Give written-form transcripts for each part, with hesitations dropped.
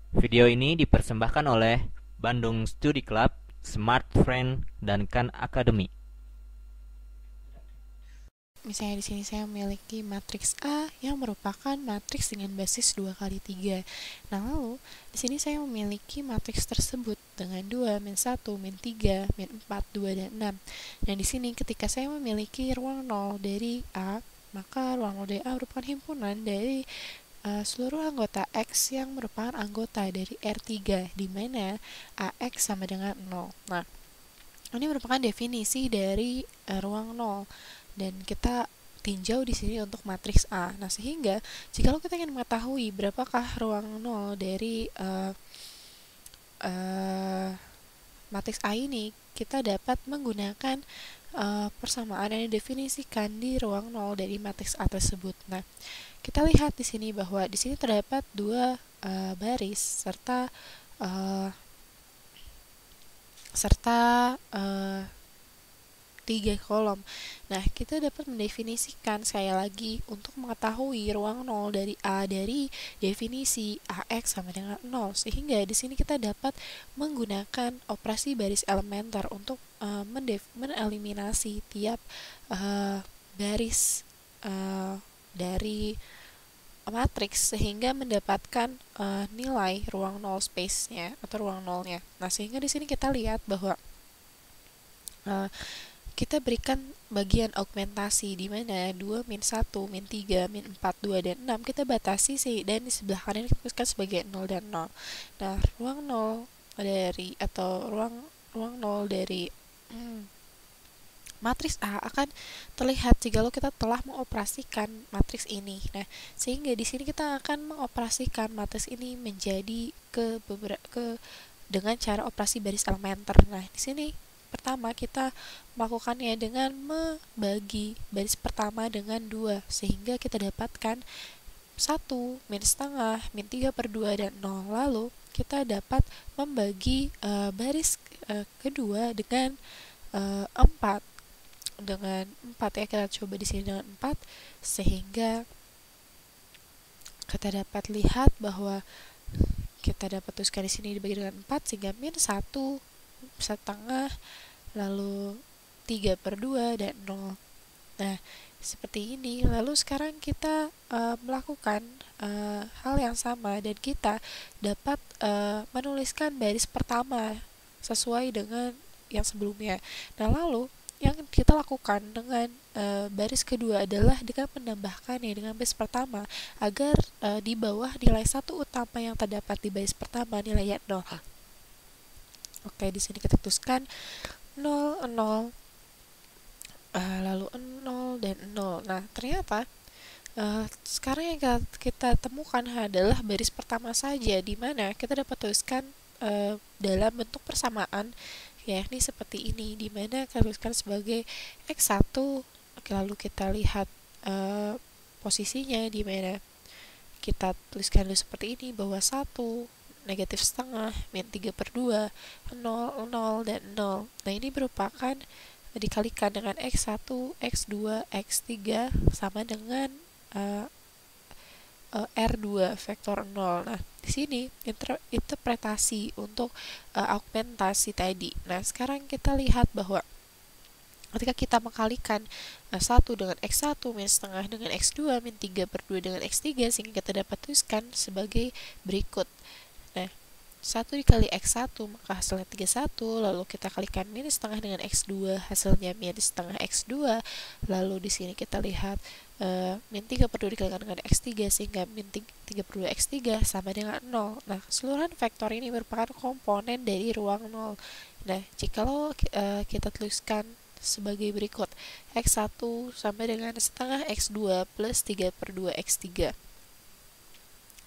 Video ini dipersembahkan oleh Bandung Study Club, Smart Friend, dan Khan Academy. Misalnya di sini saya memiliki matriks A yang merupakan matriks dengan basis 2 kali 3. Nah, lalu di sini saya memiliki matriks tersebut dengan 2, min 1, min 3, min 4, 2, dan 6. Nah, di sini ketika saya memiliki ruang 0 dari A, maka ruang 0 dari A merupakan himpunan dari seluruh anggota X yang merupakan anggota dari R3, di mana AX sama dengan 0. Nah, ini merupakan definisi dari ruang 0 dan kita tinjau di sini untuk matriks A. Nah, sehingga jika kita ingin mengetahui berapakah ruang 0 dari uh, matriks A ini, kita dapat menggunakan persamaan yang didefinisikan di ruang 0 dari matriks A tersebut. Nah, kita lihat di sini bahwa di sini terdapat dua baris serta uh, serta uh, 3 kolom. Nah, kita dapat mendefinisikan sekali lagi untuk mengetahui ruang 0 dari A dari definisi AX sama dengan 0. Sehingga di sini kita dapat menggunakan operasi baris elementer untuk meneliminasi tiap baris dari matriks sehingga mendapatkan nilai ruang 0 space-nya atau ruang 0-nya. Nah, sehingga di sini kita lihat bahwa kita berikan bagian augmentasi di mana 2, min 1, min 3, min 4, 2, dan 6 kita batasi sih, dan di sebelah kanan kita tuliskan sebagai 0 dan 0. Nah, ruang 0 dari atau ruang 0 dari matriks A akan terlihat jika kita telah mengoperasikan matriks ini. Nah, sehingga di sini kita akan mengoperasikan matriks ini menjadi dengan cara operasi baris elementer. Nah, di sini pertama kita melakukannya dengan membagi baris pertama dengan 2, sehingga kita dapatkan 1, min setengah, min 3 per 2, dan 0. Lalu kita dapat membagi baris kedua dengan 4 dengan 4 ya, kita coba di sini dengan 4, sehingga kita dapat lihat bahwa kita dapat tuliskan di sini dibagi dengan 4, sehingga min 1 setengah, lalu 3 per 2, dan 0. Nah, seperti ini. Lalu sekarang kita melakukan hal yang sama dan kita dapat menuliskan baris pertama sesuai dengan yang sebelumnya. Nah, lalu yang kita lakukan dengan baris kedua adalah dengan menambahkannya dengan baris pertama agar di bawah nilai satu utama yang terdapat di baris pertama nilainya 0. Oke, di sini kita tuliskan 0, 0, lalu 0 dan 0. Nah, ternyata sekarang yang kita temukan adalah baris pertama saja, di mana kita dapat tuliskan dalam bentuk persamaan, yakni seperti ini, di mana kita tuliskan sebagai x1. Oke, lalu kita lihat posisinya, di mana kita tuliskan dulu seperti ini, bahwa 1, negatif setengah, min 3 per 2, 0, 0, dan 0. Nah, ini merupakan dikalikan dengan x1, x2, x3 sama dengan R2 vektor 0. Nah, di sini interpretasi untuk augmentasi tadi. Nah, sekarang kita lihat bahwa ketika kita mengkalikan 1 dengan x1 min setengah dengan x2 min 3 per 2 dengan x3, sehingga kita dapat tuliskan sebagai berikut. Nah, 1 dikali x1 maka hasilnya 31, lalu kita kalikan min setengah dengan x2, hasilnya min setengah x2, lalu di sini kita lihat min 3 per 2 dikalikan dengan x3, sehingga min 3 per 2 x3 sama dengan 0. Nah, keseluruhan vektor ini merupakan komponen dari ruang 0. Nah, jikalau kita tuliskan sebagai berikut, x1 sama dengan setengah x2 plus 3 per 2 x3.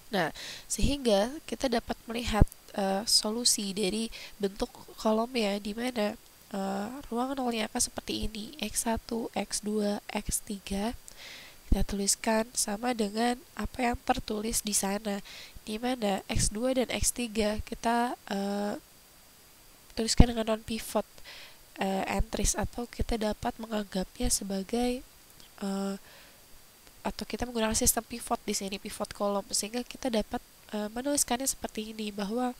Nah, sehingga kita dapat melihat solusi dari bentuk kolomnya, di mana ruang nolnya akan seperti ini, x1, x2, x3 kita tuliskan sama dengan apa yang tertulis di sana, di mana x2 dan x3 kita tuliskan dengan non pivot entries, atau kita dapat menganggapnya sebagai atau kita menggunakan sistem pivot di sini, pivot kolom, sehingga kita dapat menuliskannya seperti ini, bahwa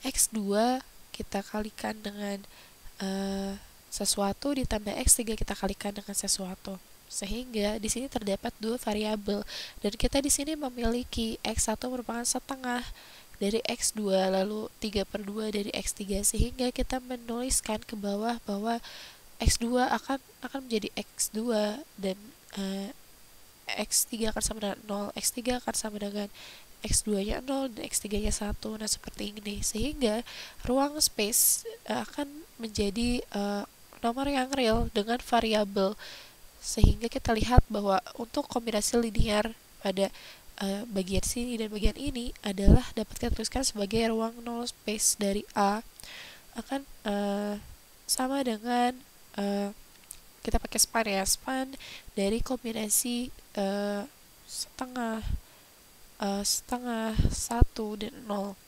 X2 kita kalikan dengan sesuatu ditambah X3 kita kalikan dengan sesuatu. Sehingga di sini terdapat dua variabel dan kita di sini memiliki X1 merupakan setengah dari X2 lalu 3/2 dari X3, sehingga kita menuliskan ke bawah bahwa X2 akan menjadi X2 dan X3 akan sama dengan 0, X3 akan sama dengan X2-nya 0 dan X3-nya 1. Nah, seperti ini. Sehingga ruang space akan menjadi nomor yang real dengan variabel. Sehingga kita lihat bahwa untuk kombinasi linear pada bagian sini dan bagian ini adalah dapat kita tuliskan sebagai ruang null space dari A akan sama dengan kita pakai span ya, span dari kombinasi setengah 1 dan 0.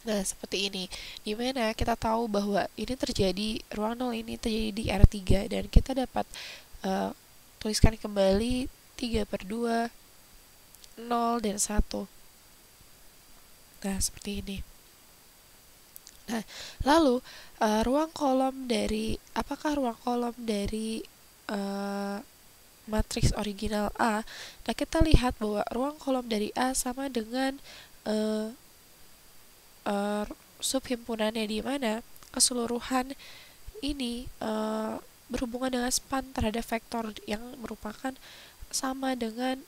Nah, seperti ini. Dimana kita tahu bahwa ini terjadi, ruang 0 ini terjadi di R3 dan kita dapat tuliskan kembali 3/2, 0 dan 1. Nah, seperti ini. Nah, lalu ruang kolom dari, apakah ruang kolom dari matriks original A? Nah, kita lihat bahwa ruang kolom dari A sama dengan subhimpunannya, di mana keseluruhan ini berhubungan dengan span terhadap vektor yang merupakan sama dengan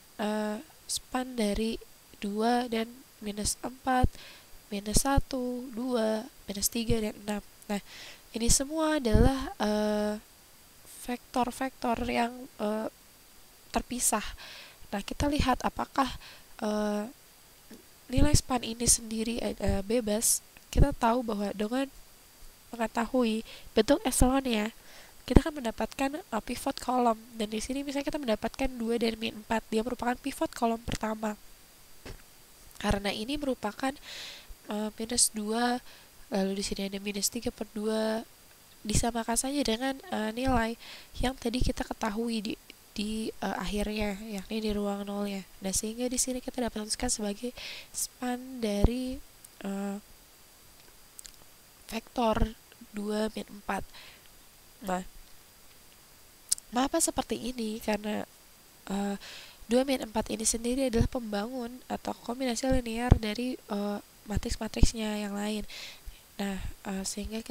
span dari 2 dan -4, -1, 2, -3, dan 6. Nah, ini semua adalah vektor-vektor yang terpisah. Nah, kita lihat apakah nilai span ini sendiri bebas. Kita tahu bahwa dengan mengetahui bentuk epsilonnya, kita akan mendapatkan pivot kolom. Dan di sini misalnya kita mendapatkan 2 dan -4, dia merupakan pivot kolom pertama. Karena ini merupakan -2, lalu di sini ada -3/2, disamakan saja dengan nilai yang tadi kita ketahui di akhirnya, yakni di ruang nolnya. Nah, sehingga di sini kita dapat tuliskan sebagai span dari vektor 2 min 4. Nah, mengapa seperti ini? Karena 2 min 4 ini sendiri adalah pembangun atau kombinasi linear dari matriks-matriksnya yang lain. Nah, sehingga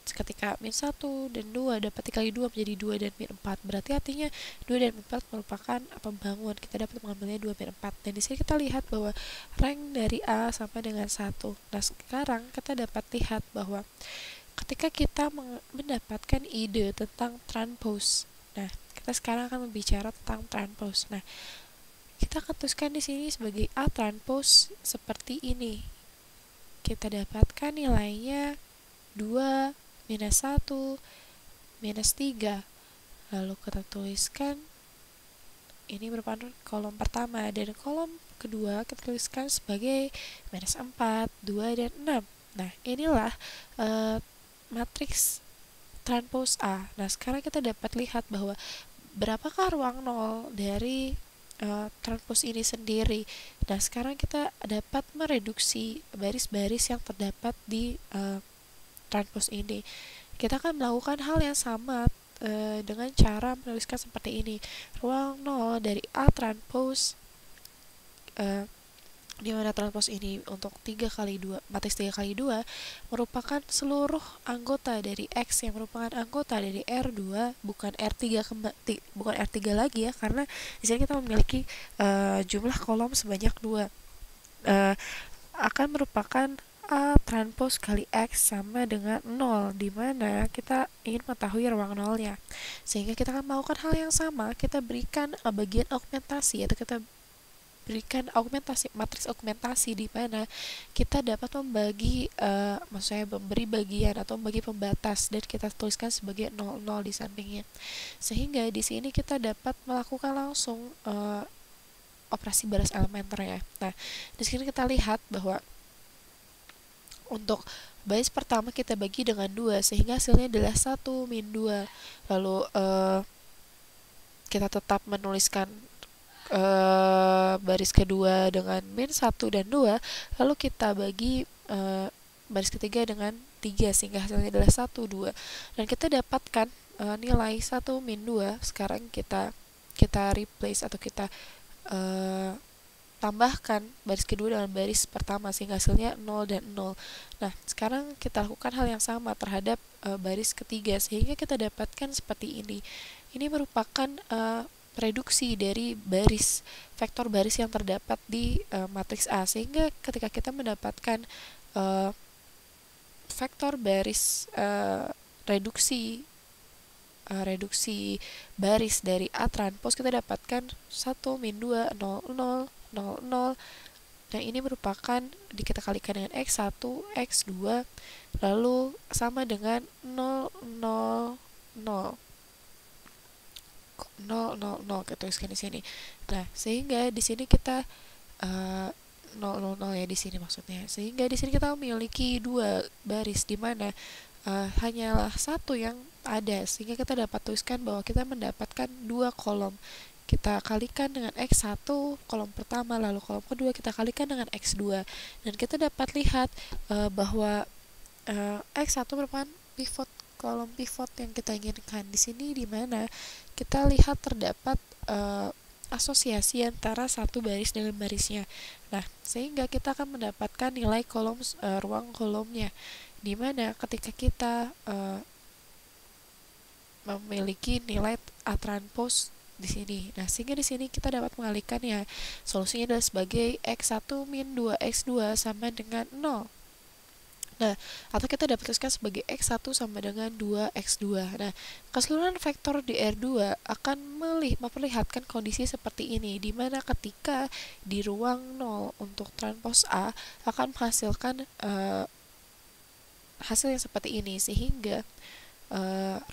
ketika min 1 dan 2 dapat dikali 2 menjadi 2 dan min 4. Berarti artinya 2 dan min 4 merupakan pembangun. Kita dapat mengambilnya 2 min 4. Dan di sini kita lihat bahwa rank dari A sama dengan 1. Nah, sekarang kita dapat lihat bahwa ketika kita mendapatkan ide tentang transpose. Nah, kita sekarang akan berbicara tentang transpose. Nah, kita akan tuliskan di sini sebagai A transpose seperti ini. Kita dapatkan nilainya 2, -1, -3. Lalu kita tuliskan ini merupakan kolom pertama, dan kolom kedua kita tuliskan sebagai -4, 2, dan 6. Nah, inilah matriks transpose A. Nah, sekarang kita dapat lihat bahwa berapakah ruang 0 dari transpose ini sendiri. Nah, sekarang kita dapat mereduksi baris-baris yang terdapat di transpose ini. Kita akan melakukan hal yang sama dengan cara menuliskan seperti ini. Ruang 0 dari A transpose, di mana transpose ini untuk 3x2, matriks 3x2 merupakan seluruh anggota dari X yang merupakan anggota dari R2, bukan R3 lagi ya, karena di sini kita memiliki jumlah kolom sebanyak 2. Akan merupakan A transpose kali X sama dengan 0, di mana kita ingin mengetahui ruang 0-nya. Sehingga kita akan melakukan hal yang sama, kita berikan bagian augmentasi, atau kita berikan matriks augmentasi, di mana kita dapat membagi maksudnya memberi bagian atau membagi pembatas, dan kita tuliskan sebagai 0,0 di sampingnya. Sehingga di sini kita dapat melakukan langsung operasi baris elementer ya. Nah, di sini kita lihat bahwa untuk baris pertama kita bagi dengan 2, sehingga hasilnya adalah 1 min 2. Lalu kita tetap menuliskan baris kedua dengan min 1 dan 2, lalu kita bagi baris ketiga dengan 3 sehingga hasilnya adalah 1, 2. Dan kita dapatkan nilai 1 min 2. Sekarang kita replace atau kita tambahkan baris kedua dengan baris pertama sehingga hasilnya 0 dan 0. Nah, sekarang kita lakukan hal yang sama terhadap baris ketiga sehingga kita dapatkan seperti ini. Ini merupakan reduksi dari vektor baris yang terdapat di matriks A, sehingga ketika kita mendapatkan vektor baris reduksi baris dari A transpose, kita dapatkan 1 min 2 0 0 0 0. Nah, ini merupakan kita kalikan dengan X1 X2 lalu sama dengan 0 0 0 0 0 0, kita tuliskan di sini. Nah, sehingga di sini kita 0 0 0 ya di sini maksudnya. Sehingga di sini kita memiliki dua baris di mana hanyalah satu yang ada, sehingga kita dapat tuliskan bahwa kita mendapatkan dua kolom. Kita kalikan dengan X1 kolom pertama, lalu kolom kedua kita kalikan dengan X2, dan kita dapat lihat bahwa X1 merupakan kolom pivot yang kita inginkan di sini, di mana kita lihat terdapat asosiasi antara satu baris dengan barisnya. Nah, sehingga kita akan mendapatkan nilai ruang kolomnya, di mana ketika kita memiliki nilai A transpose di sini. Nah, sehingga di sini kita dapat mengalihkannya. Solusinya adalah sebagai X1 min 2X2 sama dengan 0. Nah, atau kita dapat tuliskan sebagai X1 sama dengan 2X2. Nah, keseluruhan vektor di R2 akan memperlihatkan kondisi seperti ini, di mana ketika di ruang 0 untuk transpose A akan menghasilkan hasil yang seperti ini, sehingga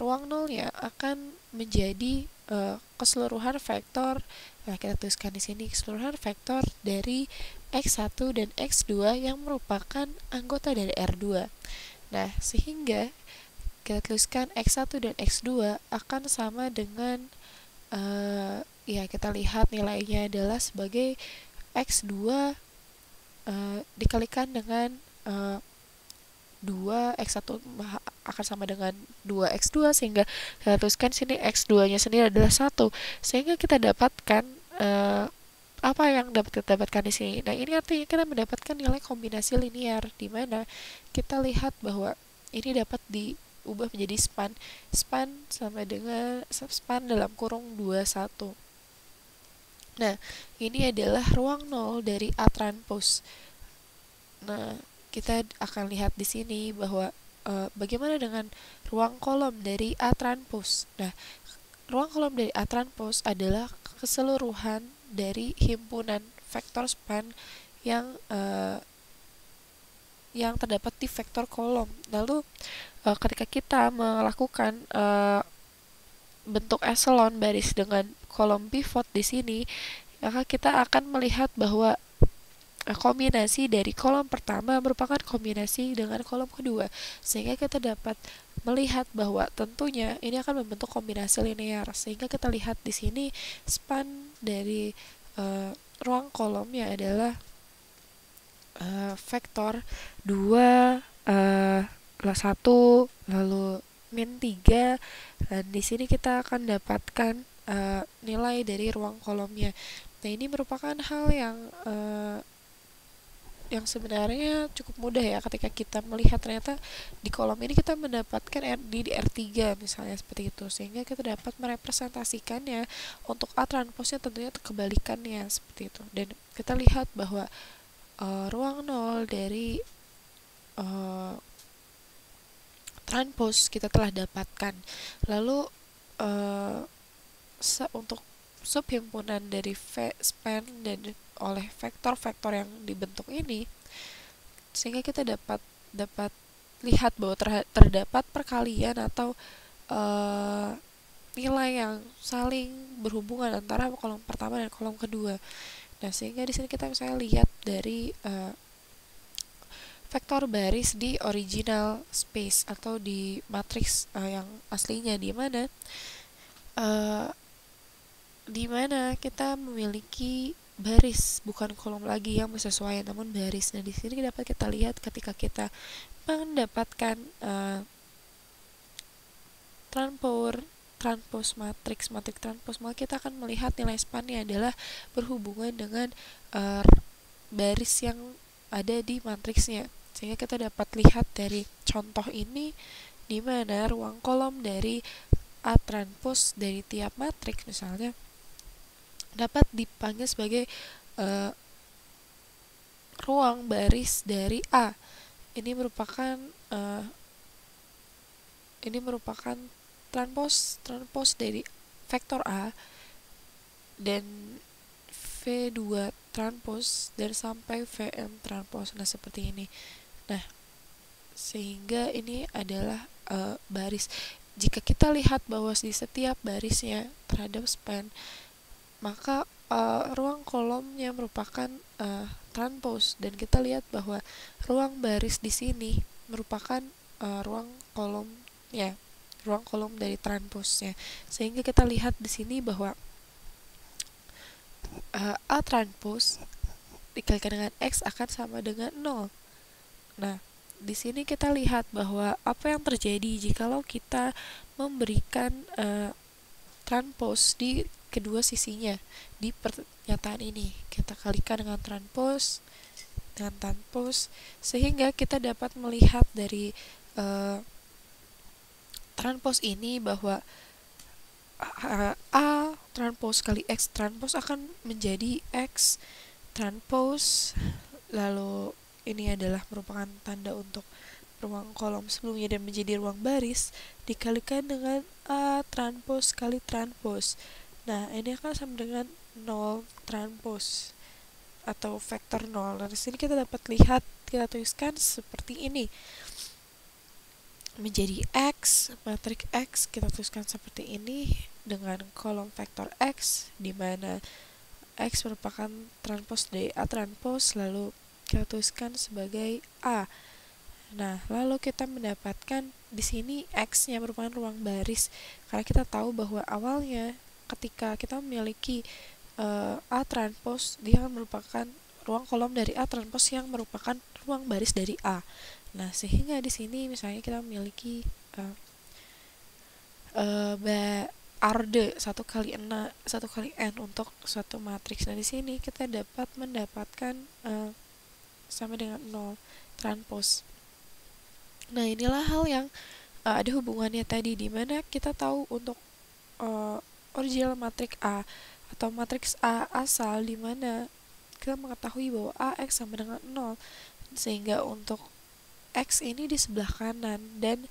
ruang 0-nya akan menjadi keseluruhan vektor. Nah, kita tuliskan di sini keseluruhan vektor dari X1 dan X2 yang merupakan anggota dari R2. Nah, sehingga kita tuliskan X1 dan X2 akan sama dengan ya kita lihat nilainya adalah sebagai X2 dikalikan dengan 2X1 akan sama dengan 2X2, sehingga kita tuliskan sini X2 nya sendiri adalah 1, sehingga kita dapatkan apa yang dapat kita dapatkan di sini. Nah, ini artinya kita mendapatkan nilai kombinasi linear, di mana kita lihat bahwa ini dapat diubah menjadi span sama dengan span dalam kurung 21. Nah, ini adalah ruang 0 dari A transpose. Nah, kita akan lihat di sini bahwa bagaimana dengan ruang kolom dari A transpose. Nah, ruang kolom dari A transpose adalah keseluruhan dari himpunan vektor span yang terdapat di vektor kolom. Lalu ketika kita melakukan bentuk echelon baris dengan kolom pivot di sini, maka kita akan melihat bahwa kombinasi dari kolom pertama merupakan kombinasi dengan kolom kedua, sehingga kita dapat melihat bahwa tentunya ini akan membentuk kombinasi linear, sehingga kita lihat di sini span dari ruang kolomnya adalah vektor 2 1 lalu min 3, dan di sini kita akan dapatkan nilai dari ruang kolomnya. Nah, ini merupakan hal yang sebenarnya cukup mudah ya ketika kita melihat ternyata di kolom ini kita mendapatkan di R3 misalnya seperti itu, sehingga kita dapat merepresentasikannya untuk A transpose-nya tentunya kebalikannya seperti itu. Dan kita lihat bahwa ruang 0 dari transpose kita telah dapatkan. Lalu untuk subhimpunan dari span dan oleh vektor-vektor yang dibentuk ini, sehingga kita dapat lihat bahwa terdapat perkalian atau nilai yang saling berhubungan antara kolom pertama dan kolom kedua. Nah, sehingga di sini kita misalnya lihat dari vektor baris di original space atau di matriks yang aslinya, di mana di mana kita memiliki baris, bukan kolom lagi yang bersesuaian, namun baris. Nah, di sini dapat kita lihat ketika kita mendapatkan transpose matriks transpose, maka kita akan melihat nilai spannya adalah berhubungan dengan baris yang ada di matriksnya. Sehingga kita dapat lihat dari contoh ini di mana ruang kolom dari A transpose dari tiap matriks misalnya dapat dipanggil sebagai ruang baris dari A. Ini merupakan transpose dari vektor A dan V2 transpose dan sampai Vm transpose. Nah, seperti ini. Nah, sehingga ini adalah baris. Jika kita lihat bahwa di setiap barisnya terhadap span, maka ruang kolomnya merupakan transpose, dan kita lihat bahwa ruang baris di sini merupakan ruang kolom dari transpose-nya. Sehingga kita lihat di sini bahwa A transpose dikalikan dengan X akan sama dengan 0. Nah, di sini kita lihat bahwa apa yang terjadi jikalau kita memberikan transpose di kedua sisinya di pernyataan ini. Kita kalikan dengan transpose sehingga kita dapat melihat dari transpose ini bahwa A transpose kali X transpose akan menjadi X transpose, lalu ini adalah merupakan tanda untuk ruang kolom sebelumnya dan menjadi ruang baris dikalikan dengan A transpose kali transpose. Nah, ini akan sama dengan 0 transpose atau vektor 0. Nah, di sini kita dapat lihat, kita tuliskan seperti ini. Menjadi X, matriks X kita tuliskan seperti ini dengan kolom vektor X, di mana X merupakan transpose dari A transpose, lalu kita tuliskan sebagai A. Nah, lalu kita mendapatkan di sini X-nya merupakan ruang baris, karena kita tahu bahwa awalnya ketika kita memiliki A transpose, dia merupakan ruang kolom dari A transpose yang merupakan ruang baris dari A. Nah, sehingga di sini misalnya kita memiliki arde 1 kali n untuk suatu matriks. Nah, di sini kita dapat mendapatkan sama dengan 0 transpose. Nah, inilah hal yang ada hubungannya tadi, di mana kita tahu untuk original matriks A atau matriks A asal, di mana kita mengetahui bahwa AX sama dengan 0, sehingga untuk X ini di sebelah kanan, dan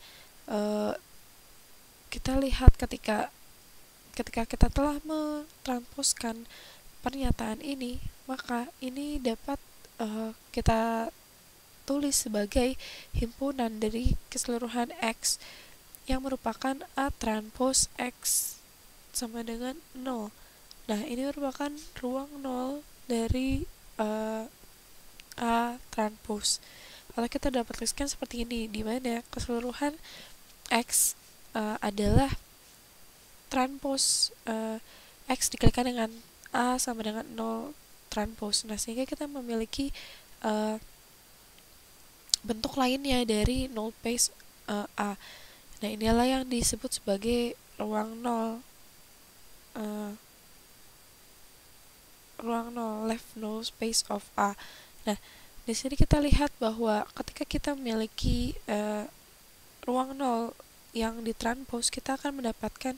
kita lihat ketika kita telah mentransposkan pernyataan ini, maka ini dapat kita tulis sebagai himpunan dari keseluruhan X yang merupakan A transpose X sama dengan 0. Nah, ini merupakan ruang 0 dari A transpose. Lalu kita dapat tuliskan seperti ini, di mana keseluruhan X adalah transpose X dikalikan dengan A sama dengan 0 transpose. Nah, sehingga kita memiliki bentuk lainnya dari null space A. Nah, inilah yang disebut sebagai ruang 0 left null space of A. Nah, di sini kita lihat bahwa ketika kita memiliki ruang 0 yang ditranspose, kita akan mendapatkan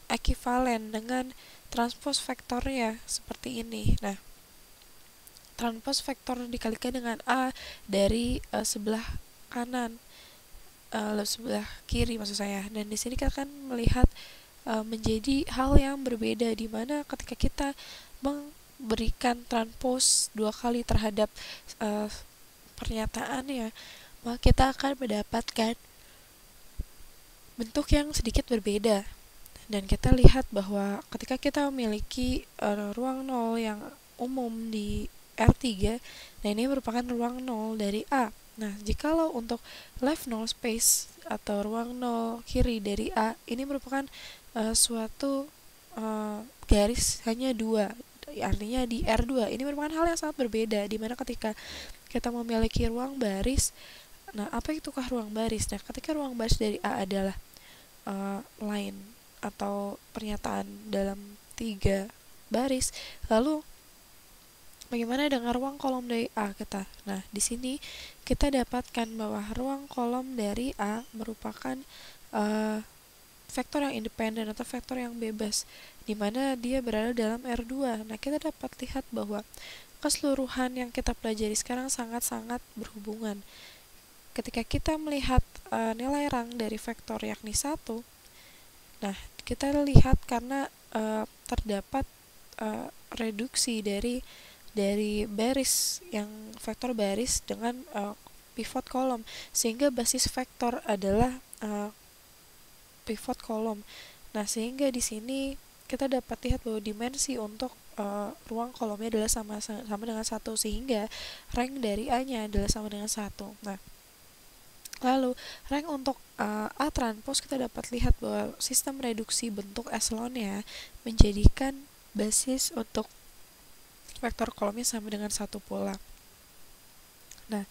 ekivalen dengan transpose vektornya seperti ini. Nah, transpose vektor dikalikan dengan A dari sebelah kanan, sebelah kiri maksud saya. Dan di sini kita akan melihat menjadi hal yang berbeda, di mana ketika kita memberikan transpose 2 kali terhadap pernyataannya, maka kita akan mendapatkan bentuk yang sedikit berbeda. Dan kita lihat bahwa ketika kita memiliki ruang 0 yang umum di R3, nah ini merupakan ruang 0 dari A. Nah, jikalau untuk left null space atau ruang 0 kiri dari A, ini merupakan suatu garis hanya 2, artinya di R2. Ini merupakan hal yang sangat berbeda, dimana ketika kita memiliki ruang baris. Nah, apa itukah ruang baris? Nah, ketika ruang baris dari A adalah line atau pernyataan dalam 3 baris, lalu bagaimana dengan ruang kolom dari A kita? Nah, di sini kita dapatkan bahwa ruang kolom dari A merupakan uh, vektor yang independen atau vektor yang bebas, di mana dia berada dalam R2. Nah, kita dapat lihat bahwa keseluruhan yang kita pelajari sekarang sangat-sangat berhubungan. Ketika kita melihat nilai rang dari vektor yakni 1, nah, kita lihat karena terdapat reduksi dari baris yang vektor baris dengan pivot kolom, sehingga basis vektor adalah pivot kolom. Nah, sehingga di sini kita dapat lihat bahwa dimensi untuk ruang kolomnya adalah sama dengan 1, sehingga rank dari A-nya adalah sama dengan 1. Nah, lalu rank untuk A transpose, kita dapat lihat bahwa sistem reduksi bentuk eselonnya menjadikan basis untuk vektor kolomnya sama dengan 1 pula. Nah,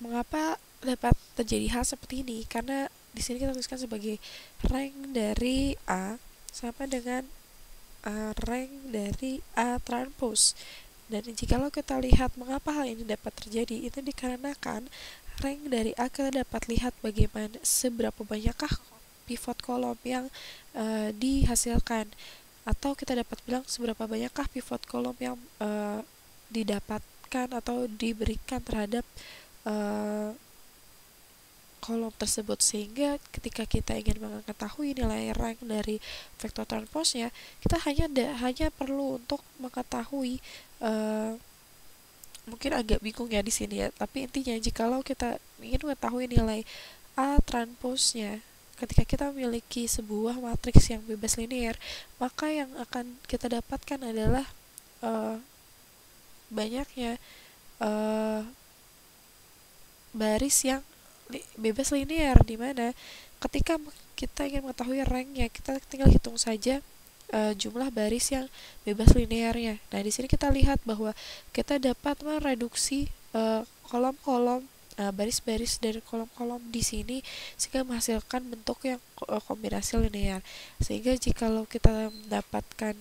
mengapa dapat terjadi hal seperti ini? Karena di sini kita tuliskan sebagai rank dari A sama dengan rank dari A transpose. Dan jikalau kita lihat mengapa hal ini dapat terjadi, itu dikarenakan rank dari A kita dapat lihat bagaimana seberapa banyakkah pivot kolom yang dihasilkan, atau kita dapat bilang seberapa banyakkah pivot kolom yang didapatkan atau diberikan terhadap kolom tersebut, sehingga ketika kita ingin mengetahui nilai rank dari vektor transposnya, kita hanya perlu untuk mengetahui mungkin agak bingung ya di sini ya, tapi intinya jikalau kita ingin mengetahui nilai A transposnya ketika kita memiliki sebuah matriks yang bebas linear, maka yang akan kita dapatkan adalah banyaknya baris yang bebas linear, di mana ketika kita ingin mengetahui ranknya, kita tinggal hitung saja jumlah baris yang bebas linearnya. Nah, di sini kita lihat bahwa kita dapat mereduksi kolom-kolom, baris-baris dari kolom-kolom di sini, sehingga menghasilkan bentuk yang kombinasi linear. Sehingga jikalau kita mendapatkan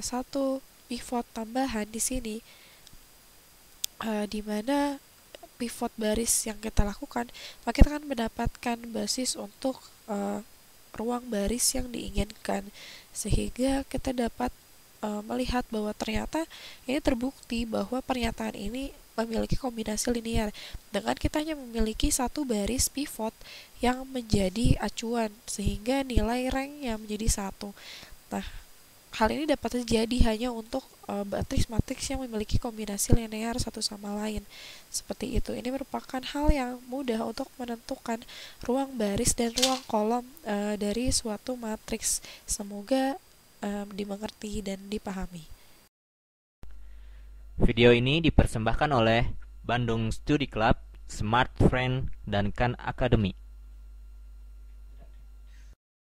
satu pivot tambahan di sini, di mana pivot baris yang kita lakukan, maka kita akan mendapatkan basis untuk ruang baris yang diinginkan, sehingga kita dapat melihat bahwa ternyata ini terbukti bahwa pernyataan ini memiliki kombinasi linear dengan kita hanya memiliki satu baris pivot yang menjadi acuan, sehingga nilai ranknya menjadi 1. Nah, hal ini dapat terjadi hanya untuk matriks-matriks yang memiliki kombinasi linear satu sama lain. Seperti itu. Ini merupakan hal yang mudah untuk menentukan ruang baris dan ruang kolom dari suatu matriks. Semoga dimengerti dan dipahami. Video ini dipersembahkan oleh Bandung Study Club, Smart Friend, dan Khan Academy.